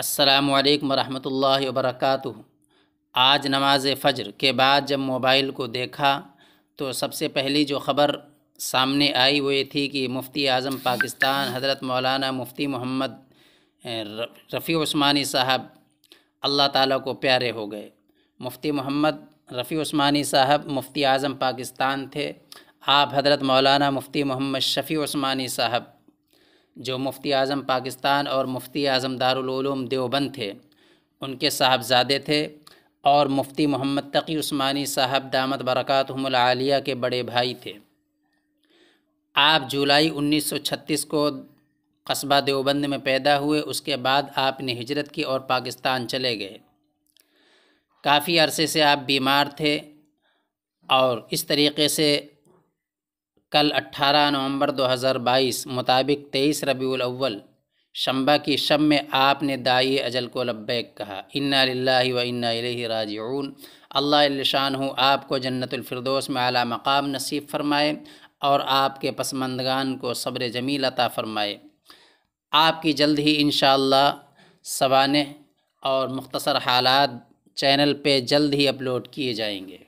السلام علیکم ورحمۃ اللہ وبرکاتہ۔ آج نماز فجر کے بعد جب موبائل کو دیکھا تو سب سے پہلی جو خبر سامنے آئی وہ یہ تھی کہ مفتی اعظم پاکستان حضرت مولانا مفتی محمد رفیع عثمانی صاحب اللہ تعالیٰ کو پیارے ہو گئے۔ مفتی محمد رفیع عثمانی صاحب مفتی اعظم پاکستان تھے۔ آپ حضرت مولانا مفتی محمد شفیع عثمانی صاحب جو مفتی اعظم پاکستان اور مفتی اعظم دارالعلوم دیوبند تھے، ان کے صاحبزادے تھے، اور مفتی محمد تقی عثمانی صاحب دامت برکاتہم العالیہ کے بڑے بھائی تھے۔ آپ جولائی 1936 کو قصبہ دیوبند میں پیدا ہوئے۔ اس کے بعد آپ نے ہجرت کی اور پاکستان چلے گئے۔ کافی عرصے سے آپ بیمار تھے، اور اس طریقے سے کل 18 نومبر 2022 مطابق 23 ربیع الاول شنبہ کی شب میں آپ نے داعی اجل کو لبیک کہا۔ انا للہ و انا الیہ راجعون۔ اللہ جل شانہ آپ کو جنت الفردوس میں اعلیٰ مقام نصیب فرمائے، اور آپ کے پسماندگان کو صبر جمیل عطا فرمائے۔ آپ کی جلد ہی انشاءاللہ سوانح اور مختصر حالات چینل پہ جلد ہی اپلوڈ کیے جائیں گے۔